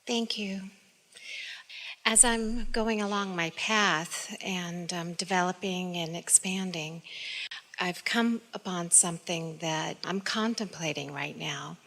Thank you. As I'm going along my path and developing and expanding, I've come upon something that I'm contemplating right now.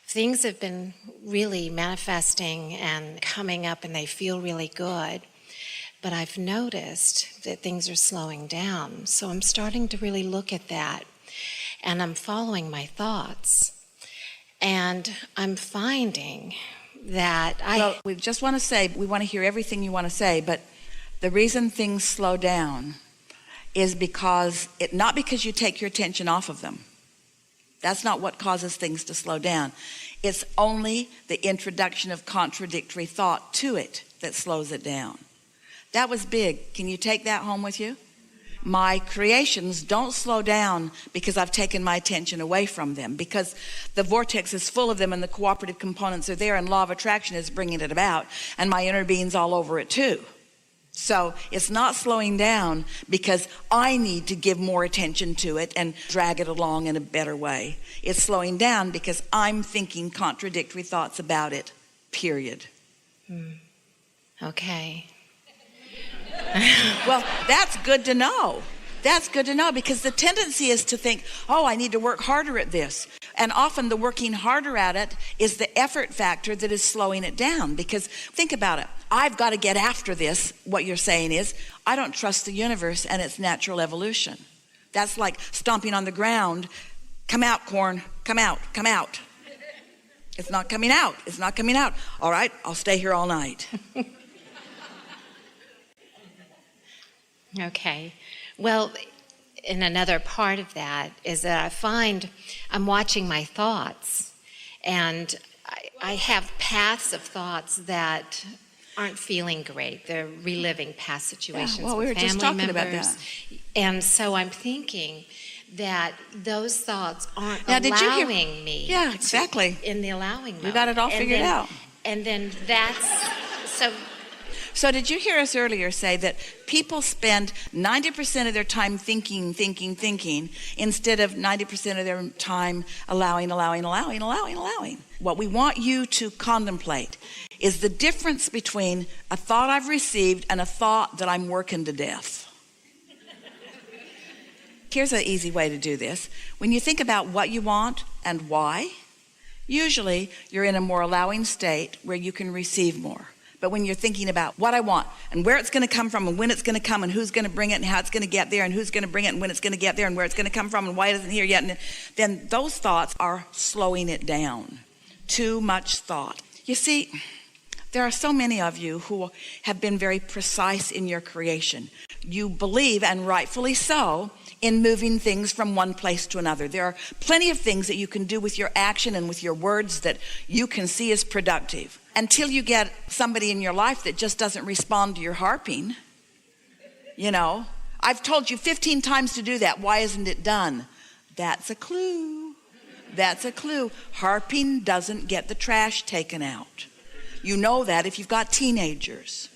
Things have been really manifesting and coming up, and they feel really good. But I've noticed that things are slowing down. So I'm starting to really look at that, and I'm following my thoughts. And I'm finding that Well, we just want to say, we want to hear everything you want to say, but the reason things slow down is not because you take your attention off of them. That's not what causes things to slow down. It's only the introduction of contradictory thought to it that slows it down. That was big. Can you take that home with you? My creations don't slow down because I've taken my attention away from them, because the vortex is full of them and the cooperative components are there, and law of attraction is bringing it about, and my inner being's all over it too. So it's not slowing down because I need to give more attention to it and drag it along in a better way. It's slowing down because I'm thinking contradictory thoughts about it, period. Okay. Well, that's good to know. That's good to know, because the tendency is to think, oh, I need to work harder at this. And often the working harder at it is the effort factor that is slowing it down. Because think about it. I've got to get after this. What you're saying is, I don't trust the universe and its natural evolution. That's like stomping on the ground. Come out, corn. Come out. Come out. It's not coming out. It's not coming out. All right, I'll stay here all night. Okay. Well, and another part of that is that I find I'm watching my thoughts, and I have paths of thoughts that aren't feeling great. They're reliving past situations we were with just family talking members. about that. And so I'm thinking that those thoughts aren't Now, allowing me. Yeah, exactly. In the allowing mode. You got it all figured out. And then that's so. So did you hear us earlier say that people spend 90% of their time thinking, instead of 90% of their time allowing? What we want you to contemplate is the difference between a thought I've received and a thought that I'm working to death. Here's an easy way to do this. When you think about what you want and why, usually you're in a more allowing state where you can receive more. But when you're thinking about what I want and where it's going to come from and when it's going to come and who's going to bring it and how it's going to get there and who's going to bring it and when it's going to get there and where it's going to come from and why it isn't here yet, and then those thoughts are slowing it down. Too much thought. You see, there are so many of you who have been very precise in your creation. You believe, and rightfully so, in moving things from one place to another. There are plenty of things that you can do with your action and with your words that you can see as productive. Until you get somebody in your life that just doesn't respond to your harping. You know, I've told you 15 times to do that. Why isn't it done? That's a clue. That's a clue. Harping doesn't get the trash taken out. You know that if you've got teenagers.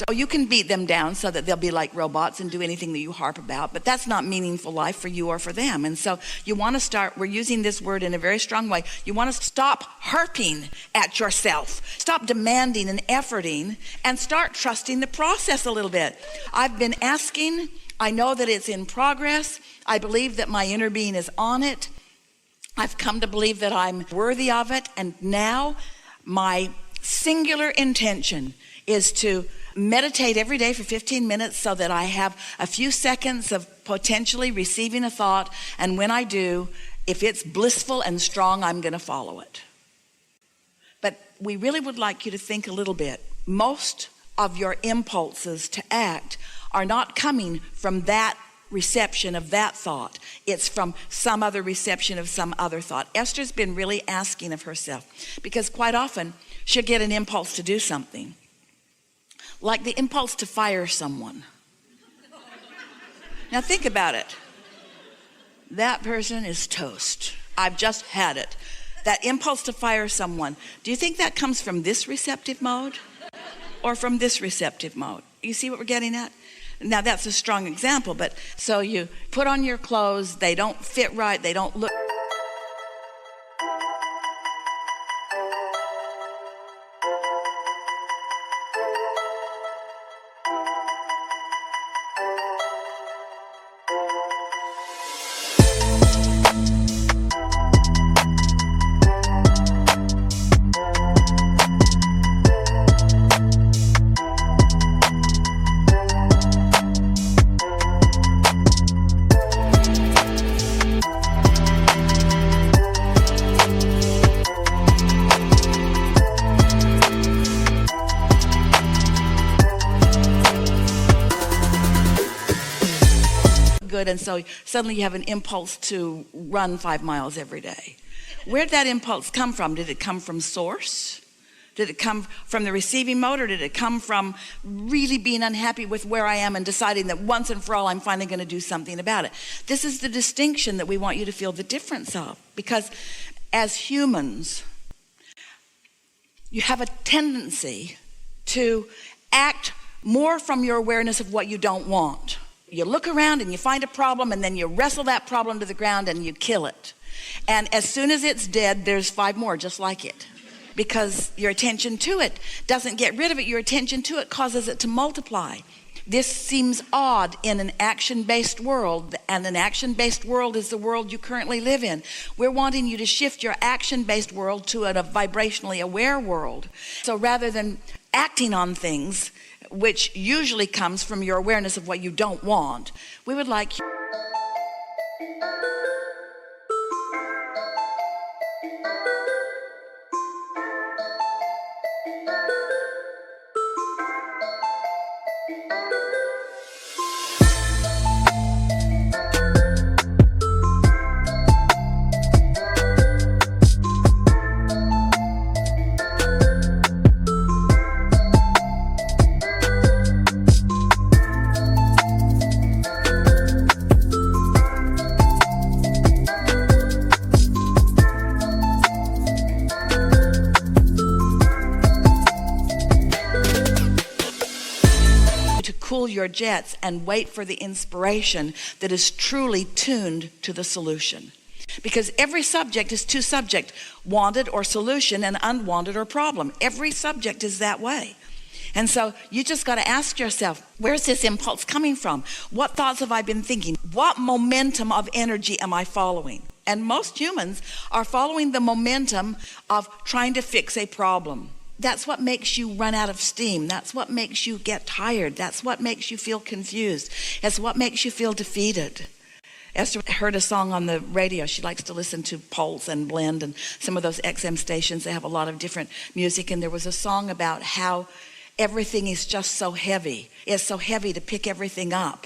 So you can beat them down so that they'll be like robots and do anything that you harp about, but that's not meaningful life for you or for them. And so you want to start, we're using this word in a very strong way, you want to stop harping at yourself. Stop demanding and efforting and start trusting the process a little bit. I've been asking, I know that it's in progress. I believe that my inner being is on it. I've come to believe that I'm worthy of it. And now my singular intention is to meditate every day for 15 minutes so that I have a few seconds of potentially receiving a thought. And when I do, if it's blissful and strong, I'm going to follow it. But we really would like you to think a little bit. Most of your impulses to act are not coming from that reception of that thought. It's from some other reception of some other thought. Esther's been really asking of herself, because quite often she'll get an impulse to do something. Like the impulse to fire someone. Now think about it. That person is toast. I've just had it. That impulse to fire someone. Do you think that comes from this receptive mode or from this receptive mode? You see what we're getting at? Now that's a strong example, but so you put on your clothes, they don't fit right, they don't look. good, and so suddenly you have an impulse to run 5 miles every day. Where'd that impulse come from? Did it come from source? Did it come from the receiving mode, or did it come from really being unhappy with where I am and deciding that once and for all I'm finally going to do something about it? This is the distinction that we want you to feel the difference of, because as humans, you have a tendency to act more from your awareness of what you don't want. You look around and you find a problem, and then you wrestle that problem to the ground and you kill it. And as soon as it's dead, there's 5 more just like it. Because your attention to it doesn't get rid of it. Your attention to it causes it to multiply. This seems odd in an action-based world, and an action-based world is the world you currently live in. We're wanting you to shift your action-based world to a vibrationally aware world. So rather than acting on things, which usually comes from your awareness of what you don't want, we would like you to cool your jets and wait for the inspiration that is truly tuned to the solution. Because every subject is 2 subjects, wanted or solution, and unwanted or problem. Every subject is that way. And so you just got to ask yourself, where's this impulse coming from? What thoughts have I been thinking? What momentum of energy am I following? And most humans are following the momentum of trying to fix a problem. That's what makes you run out of steam. That's what makes you get tired. That's what makes you feel confused. That's what makes you feel defeated. Esther heard a song on the radio. She likes to listen to Pulse and Blend and some of those XM stations. They have a lot of different music. And there was a song about how everything is just so heavy. It's so heavy to pick everything up.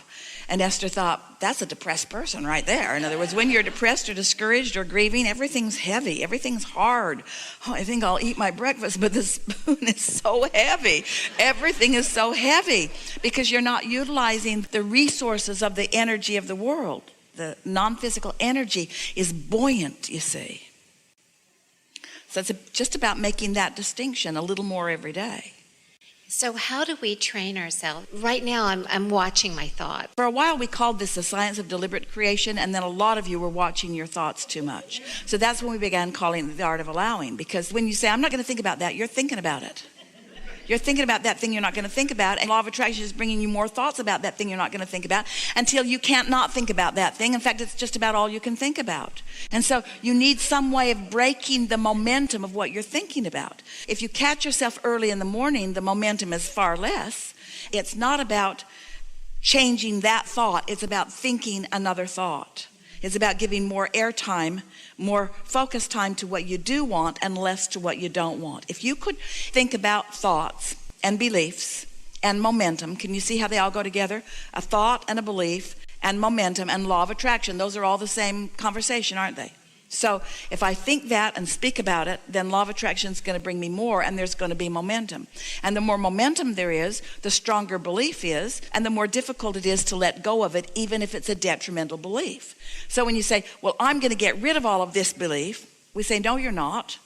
And Esther thought, that's a depressed person right there. In other words, when you're depressed or discouraged or grieving, everything's heavy. Everything's hard. Oh, I think I'll eat my breakfast, but the spoon is so heavy. Everything is so heavy because you're not utilizing the resources of the energy of the world. The non-physical energy is buoyant, you see. So it's just about making that distinction a little more every day. So how do we train ourselves? Right now, I'm watching my thought. For a while, we called this the science of deliberate creation, and then a lot of you were watching your thoughts too much. So that's when we began calling it the art of allowing, because when you say, I'm not going to think about that, you're thinking about it. You're thinking about that thing you're not going to think about, and law of attraction is bringing you more thoughts about that thing you're not going to think about until you can't not think about that thing. In fact, it's just about all you can think about. And so you need some way of breaking the momentum of what you're thinking about. If you catch yourself early in the morning, the momentum is far less. It's not about changing that thought. It's about thinking another thought. It's about giving more airtime, more focus time to what you do want and less to what you don't want. If you could think about thoughts and beliefs and momentum, can you see how they all go together? A thought and a belief and momentum and law of attraction. Those are all the same conversation, aren't they? So if I think that and speak about it, then law of attraction is going to bring me more, and there's going to be momentum. And the more momentum there is, the stronger belief is, and the more difficult it is to let go of it, even if it's a detrimental belief. So when you say, well, I'm going to get rid of all of this belief, we say, no, you're not,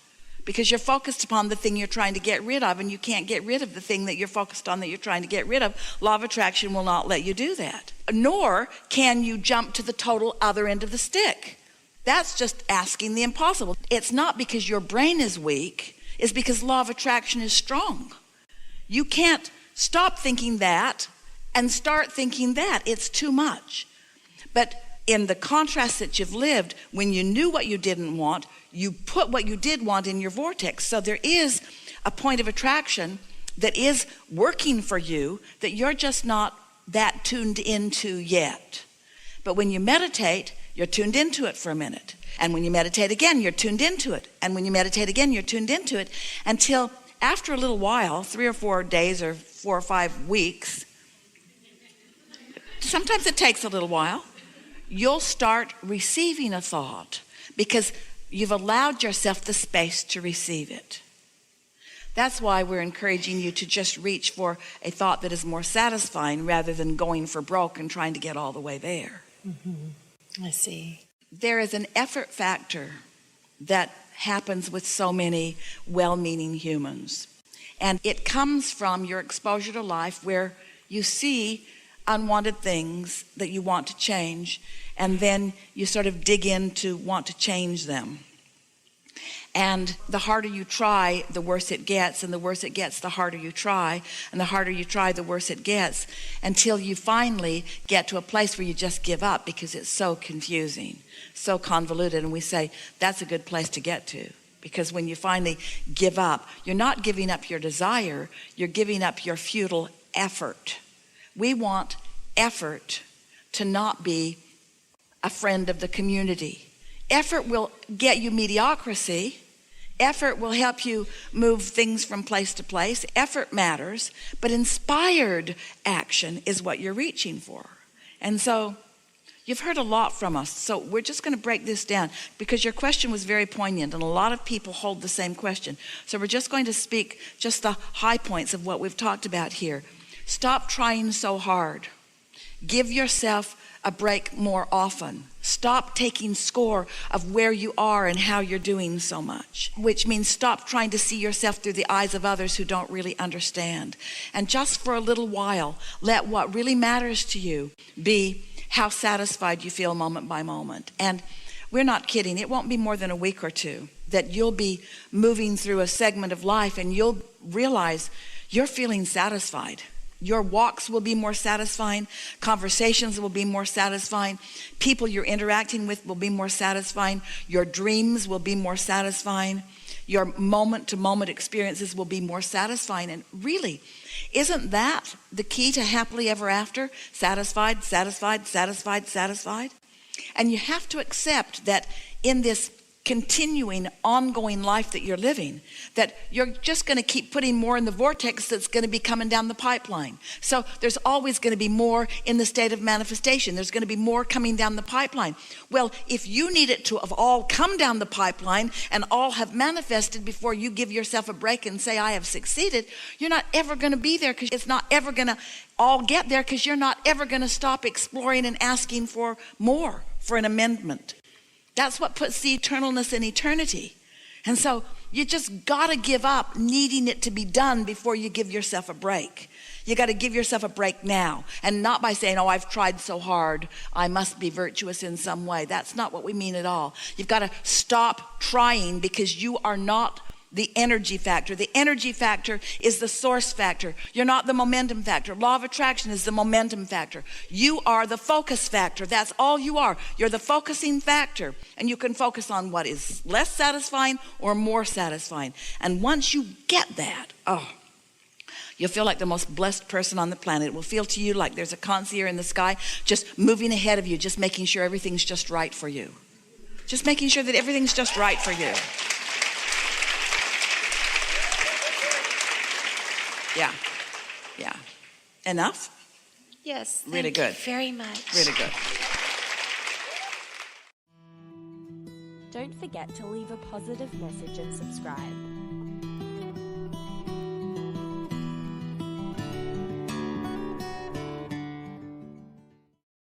because you're focused upon the thing you're trying to get rid of, and you can't get rid of the thing that you're focused on that you're trying to get rid of. Law of attraction will not let you do that. Nor can you jump to the total other end of the stick. That's just asking the impossible. It's not because your brain is weak, it's because law of attraction is strong. You can't stop thinking that and start thinking that. It's too much. But in the contrast that you've lived, when you knew what you didn't want, you put what you did want in your vortex. So there is a point of attraction that is working for you that you're just not that tuned into yet. But when you meditate, you're tuned into it for a minute. And when you meditate again, you're tuned into it. And when you meditate again, you're tuned into it until after a little while, 3 or 4 days or 4 or 5 weeks, sometimes it takes a little while, you'll start receiving a thought because you've allowed yourself the space to receive it. That's why we're encouraging you to just reach for a thought that is more satisfying rather than going for broke and trying to get all the way there. I see. There is an effort factor that happens with so many well-meaning humans. And it comes from your exposure to life where you see unwanted things that you want to change, and then you sort of dig in to want to change them. And the harder you try, the worse it gets, and the worse it gets, the harder you try, and the harder you try, the worse it gets, until you finally get to a place where you just give up because it's so confusing, so convoluted. And we say that's a good place to get to, because when you finally give up, you're not giving up your desire, you're giving up your futile effort. We want effort to not be a friend of the community. Effort will get you mediocrity. Effort will help you move things from place to place. Effort matters, but inspired action is what you're reaching for. And so you've heard a lot from us. So we're just going to break this down because your question was very poignant and a lot of people hold the same question. So we're just going to speak just the high points of what we've talked about here. Stop trying so hard. Give yourself a break more often. Stop taking score of where you are and how you're doing so much, which means stop trying to see yourself through the eyes of others who don't really understand. And just for a little while, let what really matters to you be how satisfied you feel moment by moment. And we're not kidding. It won't be more than a week or two that you'll be moving through a segment of life and you'll realize you're feeling satisfied. Your walks will be more satisfying. Conversations will be more satisfying. People you're interacting with will be more satisfying. Your dreams will be more satisfying. Your moment-to-moment experiences will be more satisfying. And really, isn't that the key to happily ever after? Satisfied, satisfied, satisfied, satisfied. And you have to accept that in this continuing, ongoing life that you're living, that you're just going to keep putting more in the vortex that's going to be coming down the pipeline. So there's always going to be more in the state of manifestation. There's going to be more coming down the pipeline. Well, if you need it to have all come down the pipeline and all have manifested before you give yourself a break and say, I have succeeded, you're not ever going to be there because it's not ever going to all get there because you're not ever going to stop exploring and asking for more, for an amendment. That's what puts the eternalness in eternity. And so you just got to give up needing it to be done before you give yourself a break. You got to give yourself a break now, and not by saying, oh, I've tried so hard, I must be virtuous in some way. That's not what we mean at all. You've got to stop trying because you are not the energy factor. The energy factor is the source factor. You're not the momentum factor. Law of attraction is the momentum factor. You are the focus factor. That's all you are. You're the focusing factor. And you can focus on what is less satisfying or more satisfying. And once you get that, you'll feel like the most blessed person on the planet. It will feel to you like there's a concierge in the sky just moving ahead of you, just making sure everything's just right for you. Just making sure that everything's just right for you. Yeah. Enough? Yes. Really good. Thank you very much. Really good. Don't forget to leave a positive message and subscribe.